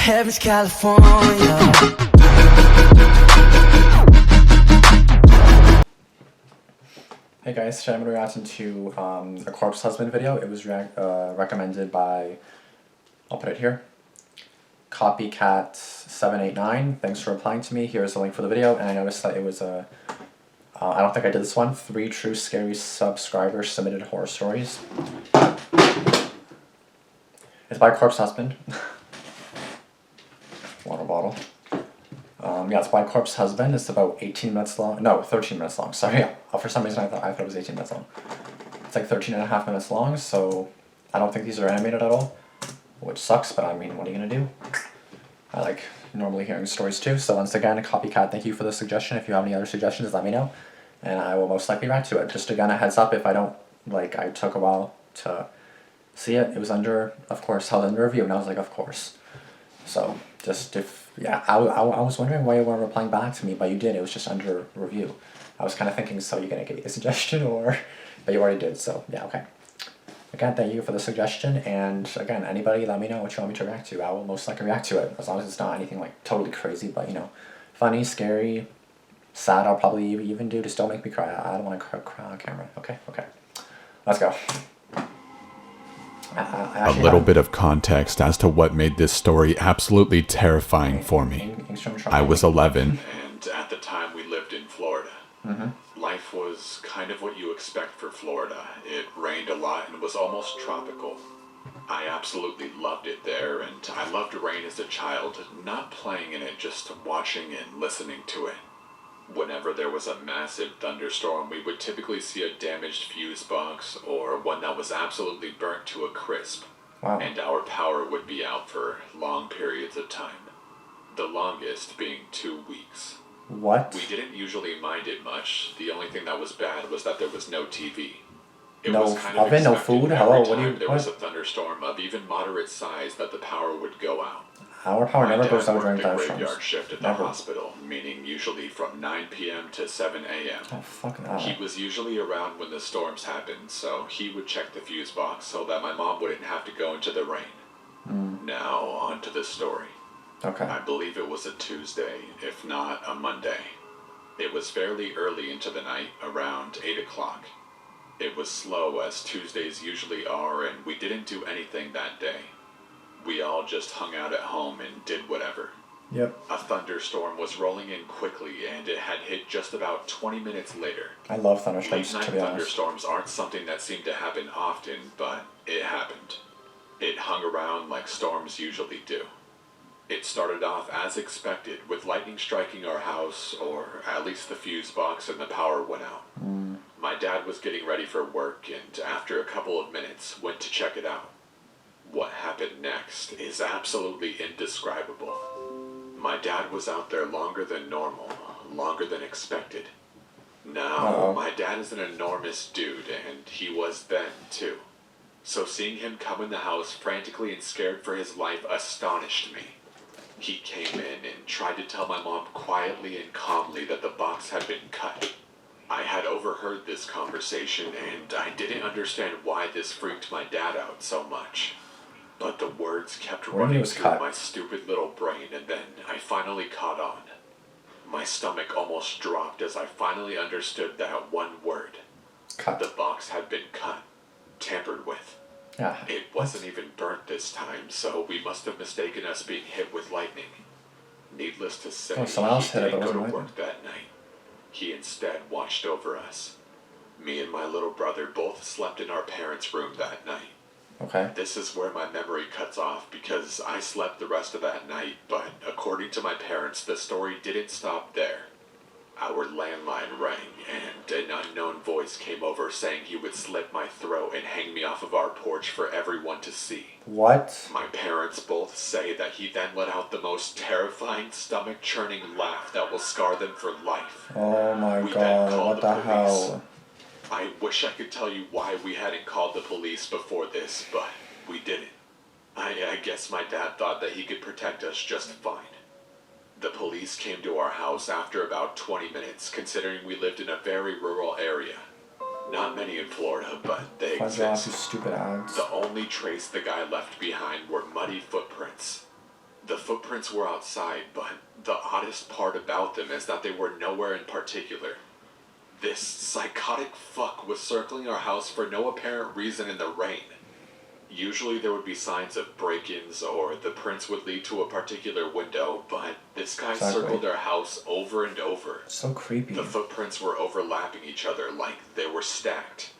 Heaven's California. Hey guys, today I'm going to react to a Corpse Husband video. It was recommended by, I'll put it here, Copycat789. Thanks for replying to me. Here's the link for the video, and I noticed that it was a, I don't think I did this one, 3 true scary subscribers submitted horror stories. It's by Corpse Husband. Water bottle. Yeah, it's by Corpse Husband. It's about 18 minutes long. No, 13 minutes long. Sorry. For some reason I thought it was 18 minutes long. It's like 13 and a half minutes long, so I don't think these are animated at all, which sucks, but I mean, what are you gonna do? I like normally hearing stories too, so once again, a Copycat, thank you for the suggestion. If you have any other suggestions, let me know, and I will most likely react to it. Just again, a heads up, if I don't, like, I took a while to see it. It was under, of course, held under review, and I was like, of course. So, just yeah, I was wondering why you weren't replying back to me, but you did. It was just under review. I was kind of thinking, so you're going to give me a suggestion, or, but you already did, so yeah, okay. Again, thank you for the suggestion, and again, anybody, let me know what you want me to react to. I will most likely react to it, as long as it's not anything like totally crazy, but you know, funny, scary, sad, I'll probably even do. Just don't make me cry. I don't want to cry on camera. Okay, okay. Let's go. A little bit of context as to what made this story absolutely terrifying for me. I was 11. And at the time we lived in Florida. Life was kind of what you expect for Florida. It rained a lot and was almost tropical. I absolutely loved it there, and I loved rain as a child, not playing in it, just watching and listening to it. Whenever there was a massive thunderstorm, we would typically see a damaged fuse box or one that was absolutely burnt to a crisp. Wow. And our power would be out for long periods of time. The longest being 2 weeks. What? We didn't usually mind it much. The only thing that was bad was that there was no TV. It No was kind of oven, no food? Hello, every what do you... time there was a thunderstorm of even moderate size that the power would go out. Our power never goes out during the thunderstorms. graveyard shift at the hospital, meaning usually from 9 p.m. to 7 a.m. Oh, fuck that. He was usually around when the storms happened, so he would check the fuse box so that my mom wouldn't have to go into the rain. Now, on to the story. Okay. I believe it was a Tuesday, if not a Monday. It was fairly early into the night, around 8 o'clock. It was slow, as Tuesdays usually are, and we didn't do anything that day. We all just hung out at home and did whatever. Yep. A thunderstorm was rolling in quickly, and it had hit just about 20 minutes later. I love thunderstorms, Late-night to be honest. thunderstorms aren't something that seem to happen often, but it happened. It hung around like storms usually do. It started off as expected, with lightning striking our house, or at least the fuse box, and the power went out. My dad was getting ready for work, and after a couple of minutes, went to check it out. What happened next is absolutely indescribable. My dad was out there longer than normal, longer than expected. Now, my dad is an enormous dude, and he was then, too. So seeing him come in the house frantically and scared for his life astonished me. He came in and tried to tell my mom quietly and calmly that the box had been cut. I had overheard this conversation, and I didn't understand why this freaked my dad out so much. But the words kept running through my stupid little brain, and then I finally caught on. My stomach almost dropped as I finally understood that one word. Cut. The box had been cut, tampered with. Yeah. It wasn't even burnt this time, so we must have mistaken us being hit with lightning. Needless to say, someone else he hit it, didn't but it go to wasn't work that night. He instead watched over us. Me and my little brother both slept in our parents' room that night. Okay. This is where my memory cuts off, because I slept the rest of that night, but according to my parents, the story didn't stop there. Our landline rang, and an unknown voice came over saying he would slit my throat and hang me off of our porch for everyone to see. What? My parents both say that he then let out the most terrifying, stomach-churning laugh that will scar them for life. Oh my We then god, called what the police. hell? I wish I could tell you why we hadn't called the police before this, but we didn't. I guess my dad thought that he could protect us just fine. The police came to our house after about 20 minutes, considering we lived in a very rural area. Not many in Florida, but they Fudge off, exist. you stupid ads. The only trace the guy left behind were muddy footprints. The footprints were outside, but the oddest part about them is that they were nowhere in particular. This psychotic fuck was circling our house for no apparent reason in the rain. Usually there would be signs of break-ins or the prints would lead to a particular window, but this guy circled our house over and over. So creepy. The footprints were overlapping each other like they were stacked.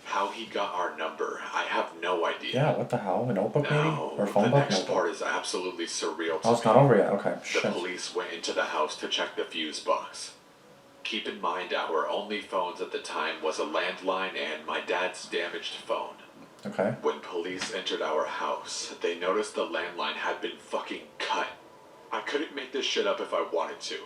How he got our number, I have no idea. Yeah, what the hell? A notebook maybe? Now, Or a phone the book? next Notebook. part is absolutely surreal to Oh, it's me. not over yet. Okay, The shit. police went into the house to check the fuse box. Keep in mind our only phones at the time was a landline and my dad's damaged phone. Okay. When police entered our house, they noticed the landline had been fucking cut. I couldn't make this shit up if I wanted to.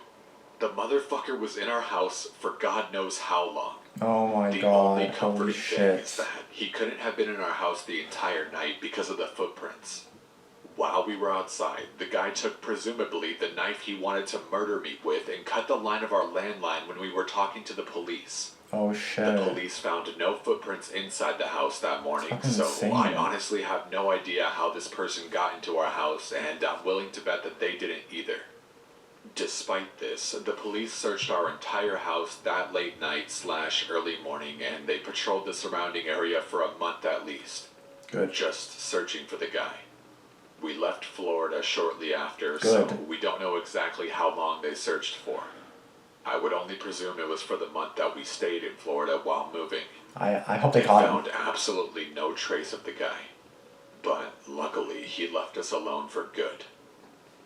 The motherfucker was in our house for God knows how long. Oh my The god, only holy comforting thing shit. is that he couldn't have been in our house the entire night because of the footprints. While we were outside, the guy took presumably the knife he wanted to murder me with and cut the line of our landline when we were talking to the police. Oh shit. The police found no footprints inside the house that morning, Fucking so insane. I honestly have no idea how this person got into our house, and I'm willing to bet that they didn't either. Despite this, the police searched our entire house that late night / early morning, and they patrolled the surrounding area for a month at least. Good. Just searching for the guy. We left Florida shortly after, Good. so we don't know exactly how long they searched for. I would only presume it was for the month that we stayed in Florida while moving. I hope they They caught found him. absolutely no trace of the guy. But luckily, he left us alone for good.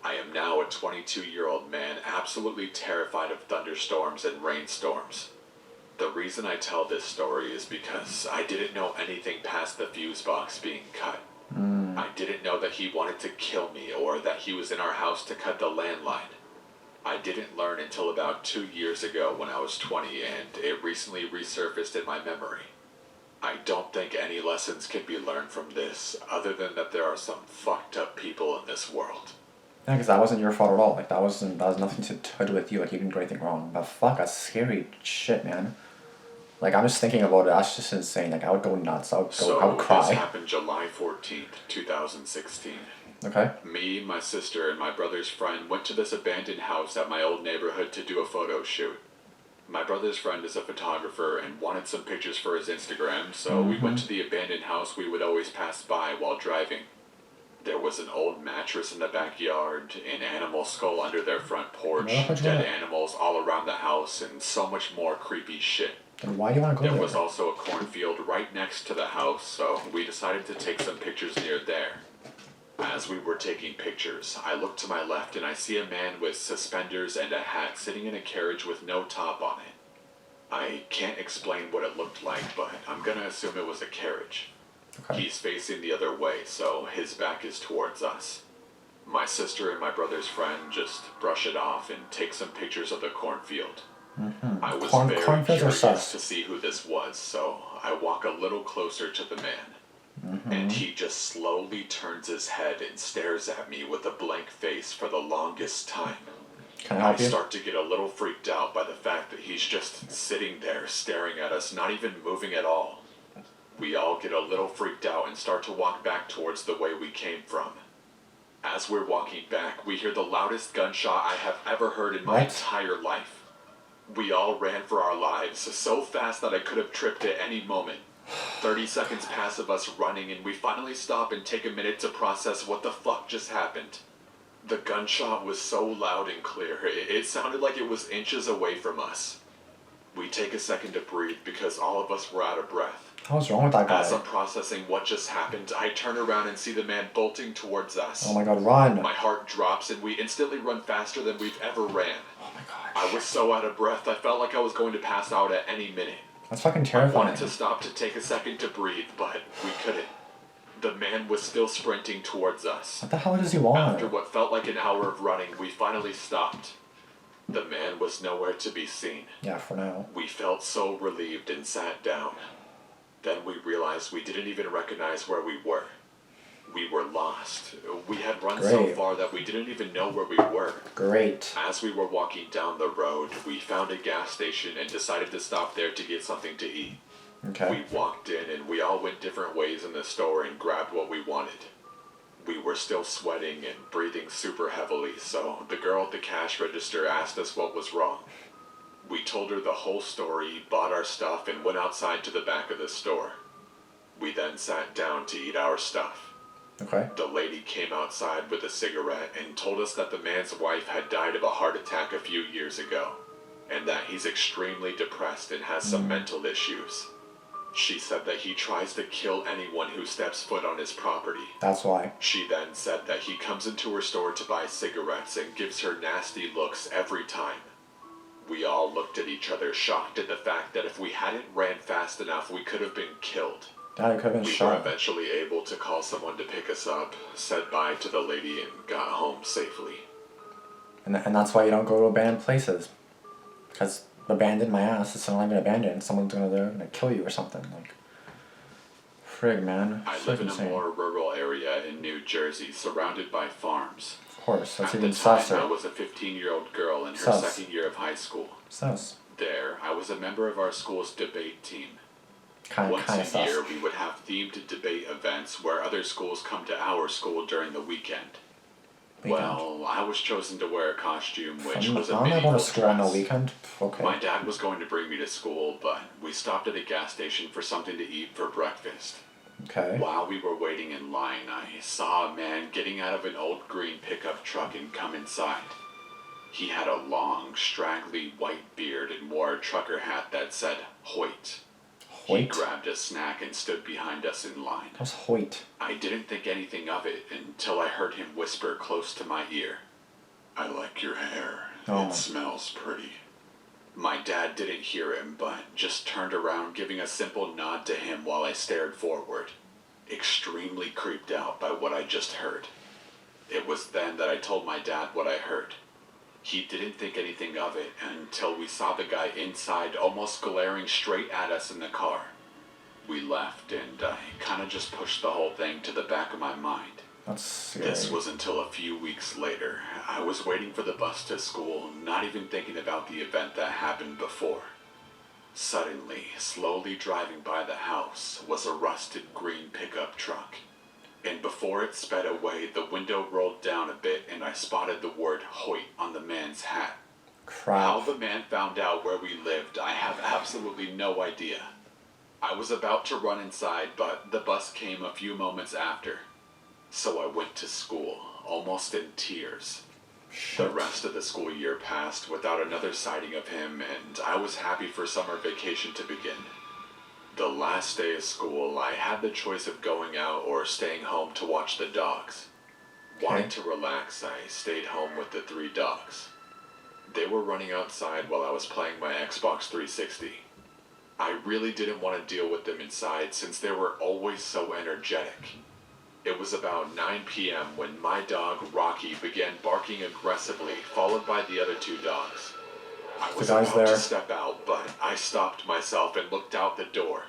I am now a 22-year-old man absolutely terrified of thunderstorms and rainstorms. The reason I tell this story is because I didn't know anything past the fuse box being cut. I didn't know that he wanted to kill me or that he was in our house to cut the landline. I didn't learn until about 2 years ago when I was 20, and it recently resurfaced in my memory. I don't think any lessons can be learned from this, other than that there are some fucked up people in this world. Yeah, because that wasn't your fault at all. Like, that was nothing to do with you. Like, you didn't do anything wrong. But fuck, that's scary shit, man. Like, I'm just thinking about it. That's just insane. Like, I would go nuts. I would This cry. happened July 14th, 2016. Okay. Me, my sister, and my brother's friend went to this abandoned house at my old neighborhood to do a photo shoot. My brother's friend is a photographer and wanted some pictures for his Instagram, so we went to the abandoned house we would always pass by while driving. There was an old mattress in the backyard, an animal skull under their front porch, dead animals all around the house, and so much more creepy shit. Then why do you want to go There there? was also a cornfield right next to the house, so we decided to take some pictures near there. As we were taking pictures, I look to my left and I see a man with suspenders and a hat sitting in a carriage with no top on it. I can't explain what it looked like, but I'm gonna assume it was a carriage. Okay. He's facing the other way, so his back is towards us. My sister and my brother's friend just brush it off and take some pictures of the cornfield. I was very Cornfields are curious sus. to see who this was, so I walk a little closer to the man. And he just slowly turns his head and stares at me with a blank face for the longest time. Can I I help you? start to get a little freaked out by the fact that he's just sitting there staring at us, not even moving at all. We all get a little freaked out and start to walk back towards the way we came from. As we're walking back, we hear the loudest gunshot I have ever heard in my What? entire life. We all ran for our lives, so fast that I could have tripped at any moment. 30 seconds pass of us running, and we finally stop and take a minute to process what the fuck just happened. The gunshot was so loud and clear, it sounded like it was inches away from us. We take a second to breathe because all of us were out of breath. What's wrong with that As I'm guy? processing what just happened, I turn around and see the man bolting towards us. Oh my god, run! My heart drops and we instantly run faster than we've ever ran. Oh my god. I was so out of breath, I felt like I was going to pass out at any minute. That's fucking I terrifying. wanted to stop to take a second to breathe, but we couldn't. The man was still sprinting towards us. What the hell does he want? After what felt like an hour of running, we finally stopped. The man was nowhere to be seen. Yeah, for now. We felt so relieved and sat down. Then we realized we didn't even recognize where we were. We were lost. We had run so Great. far that we didn't even know where we were. Great. As we were walking down the road, we found a gas station and decided to stop there to get something to eat. Okay. We walked in and we all went different ways in the store and grabbed what we wanted. We were still sweating and breathing super heavily, so the girl at the cash register asked us what was wrong. We told her the whole story, bought our stuff, and went outside to the back of the store. We then sat down to eat our stuff. Okay. The lady came outside with a cigarette and told us that the man's wife had died of a heart attack a few years ago, and that he's extremely depressed and has some mental issues. She said that he tries to kill anyone who steps foot on his property. That's why. She then said that he comes into her store to buy cigarettes and gives her nasty looks every time. We all looked at each other, shocked at the fact that if we hadn't ran fast enough, we could have been killed. Dad, could have been We were shot. eventually able to call someone to pick us up, said bye to the lady, and got home safely. And that's why you don't go to abandoned places. Because abandoned my ass, it's not even abandoned. Someone's gonna kill you or something. Like, frig, man. I Shit's live in a insane. more rural area in New Jersey, surrounded by farms. Of course, that's At even the time, I susser. was a 15-year-old girl in her Sus. second year of high school. Sus. There, I was a member of our school's debate team. Kinda Once a sus. year, we would have themed debate events where other schools come to our school during the weekend. Well, I was chosen to wear a costume, which was a I'm not going medieval to school on the dress. weekend. Okay. My dad was going to bring me to school, but we stopped at a gas station for something to eat for breakfast. Okay. While we were waiting in line, I saw a man getting out of an old green pickup truck and come inside. He had a long, straggly white beard and wore a trucker hat that said Hoyt. He Hoyt? grabbed a snack and stood behind us in line. That was Hoyt. I didn't think anything of it until I heard him whisper close to my ear, "I like your hair. Oh. It smells pretty." My dad didn't hear him, but just turned around, giving a simple nod to him while I stared forward, extremely creeped out by what I just heard. It was then that I told my dad what I heard. He didn't think anything of it until we saw the guy inside almost glaring straight at us in the car. We left, and I kind of just pushed the whole thing to the back of my mind. That's scary. This was until a few weeks later. I was waiting for the bus to school, not even thinking about the event that happened before. Suddenly, slowly driving by the house, was a rusted green pickup truck. And before it sped away, the window rolled down a bit and I spotted the word Hoyt on the man's hat. How Crap. the man found out where we lived, I have absolutely no idea. I was about to run inside, but the bus came a few moments after. So I went to school, almost in tears. The Shit. rest of the school year passed without another sighting of him, and I was happy for summer vacation to begin. The last day of school, I had the choice of going out or staying home to watch the dogs. Wanting to relax, I stayed home with the 3 dogs. They were running outside while I was playing my Xbox 360. I really didn't want to deal with them inside since they were always so energetic. It was about 9 p.m. when my dog, Rocky, began barking aggressively, followed by the other 2 dogs. I was guy's about there. to step out, but I stopped myself and looked out the door.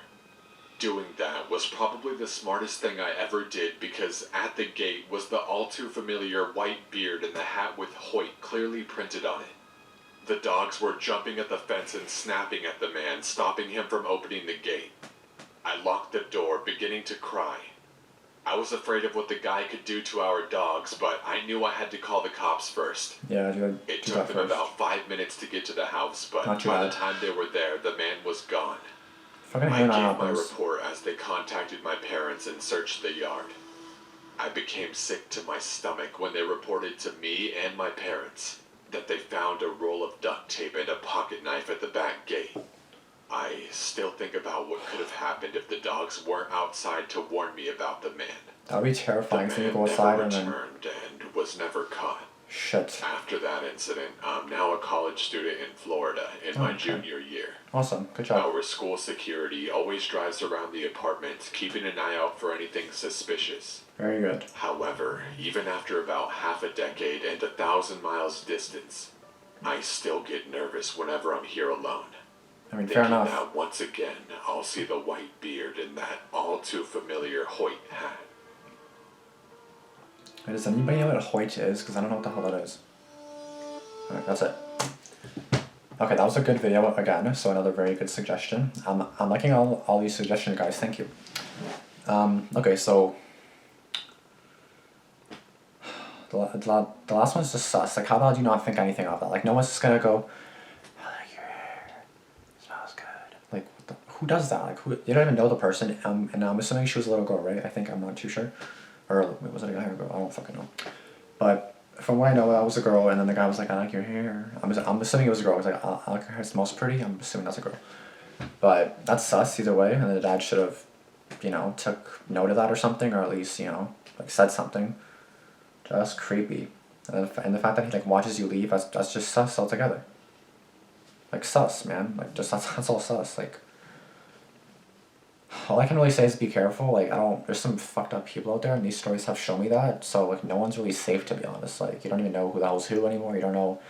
Doing that was probably the smartest thing I ever did because at the gate was the all too familiar white beard and the hat with Hoyt clearly printed on it. The dogs were jumping at the fence and snapping at the man, stopping him from opening the gate. I locked the door, beginning to cry. I was afraid of what the guy could do to our dogs, but I knew I had to call the cops first. Yeah, you It do took that them first. about 5 minutes to get to the house, but Not too by the bad. time they were there, the man was gone. Fucking I hate gave that my happens. report as they contacted my parents and searched the yard. I became sick to my stomach when they reported to me and my parents that they found a roll of duct tape and a pocket knife at the back gate. I still think about what could have happened if the dogs weren't outside to warn me about the man. That would be The terrifying. So you man go outside never and then returned and was never caught. shit. After that incident, I'm now a college student in Florida in my Okay. junior year. Awesome. Good job. Our school security always drives around the apartment, keeping an eye out for anything suspicious. Very good. However, even after about half a decade and 1,000 miles distance, I still get nervous whenever I'm here alone. I mean, fair Thinking enough. that once again, I'll see the white beard and that all too familiar Hoyt hat. Wait, does anybody know what a Hoyt is? Because I don't know what the hell that is. Alright, that's it. Okay, that was a good video again, so another very good suggestion. I'm liking all these suggestions, guys. Thank you. Okay, so The last one's just sus. Like, how the hell do you not think anything of that? Like, no one's just gonna go, I like your hair. Smells good. Like, who does that? Like, who? You don't even know the person. And I'm assuming she was a little girl, right? I think, I'm not too sure. Or wait, was it a guy or a girl? I don't fucking know. But from what I know, that was a girl, and then the guy was like, I like your hair. I'm assuming it was a girl. I was like, I like your hair. It smells pretty. I'm assuming that's a girl. But that's sus either way, and the dad should have, took note of that or something, or at least, like said something. Just creepy. And the fact that he like watches you leave, that's just sus altogether. Like sus, man. Like just that's all sus. Like all I can really say is be careful. Like there's some fucked up people out there, and these stories have shown me that. So like no one's really safe, to be honest. Like you don't even know who the hell's who anymore. You don't know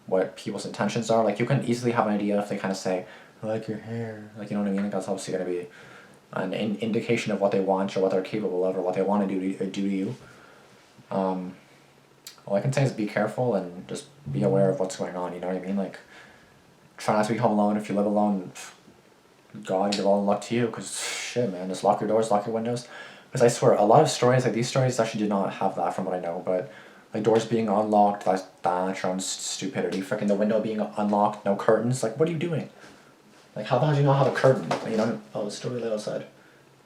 what people's intentions are. Like you can easily have an idea if they kind of say, I like your hair. Like, you know what I mean? Like that's obviously gonna be an indication of what they want or what they're capable of or what they want to do to you. All I can say is be careful and just be aware of what's going on, you know what I mean? Like, try not to be home alone. If you live alone, God, give all the luck to you, because shit, man, just lock your doors, lock your windows. Because I swear, a lot of stories, like these stories actually did not have that from what I know, but like doors being unlocked, that's your own stupidity. Freaking the window being unlocked, no curtains, like what are you doing? Like how the hell do you not have a curtain? You know, oh, it's still really outside.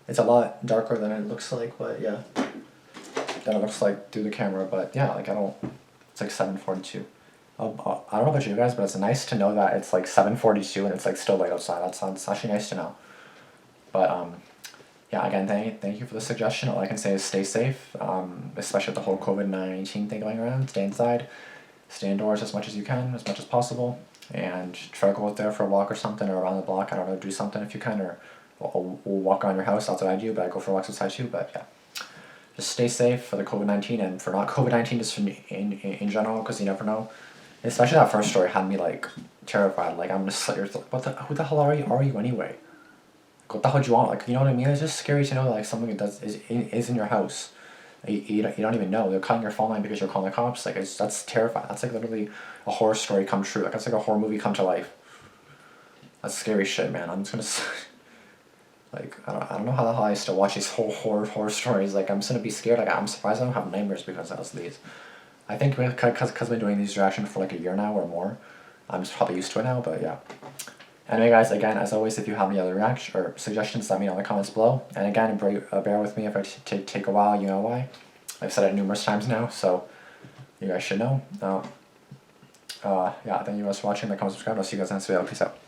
It's a lot darker than it looks like, but yeah. Than it looks like through the camera, but yeah, like it's like 7:42. I don't know about you guys, but it's nice to know that it's like 7:42 and it's like still light outside. That's actually nice to know. But yeah, again, thank you for the suggestion. All I can say is stay safe, especially with the whole COVID-19 thing going around. Stay inside, stay indoors as much as you can, as much as possible, and try to go out there for a walk or something, or around the block. I don't know, do something if you can, or we'll walk around your house. That's what I do, but I go for walks outside too. But yeah. Just stay safe for the COVID-19 and for not COVID-19, just in general, because you never know. Especially that first story had me like terrified. Like I'm just like, who the hell are you anyway? What the hell do you want? Like you know what I mean? It's just scary to know that like something is in your house. You don't even know. They're cutting your phone line because you're calling the cops. Like that's terrifying. That's like literally a horror story come true. Like that's like a horror movie come to life. That's scary shit, man. I'm just gonna. Like, I don't know how the hell I used to watch these whole horror stories. Like, I'm just gonna be scared. Like, I'm surprised I don't have nightmares because of these. I think because I've been doing these reactions for like a year now or more, I'm just probably used to it now, but yeah. Anyway, guys, again, as always, if you have any other reactions or suggestions, let me know in the comments below. And again, bear with me if I take a while, you know why. I've said it numerous times now, so you guys should know. Yeah, thank you guys for watching. Like, comment, subscribe. I'll see you guys next video. Peace out.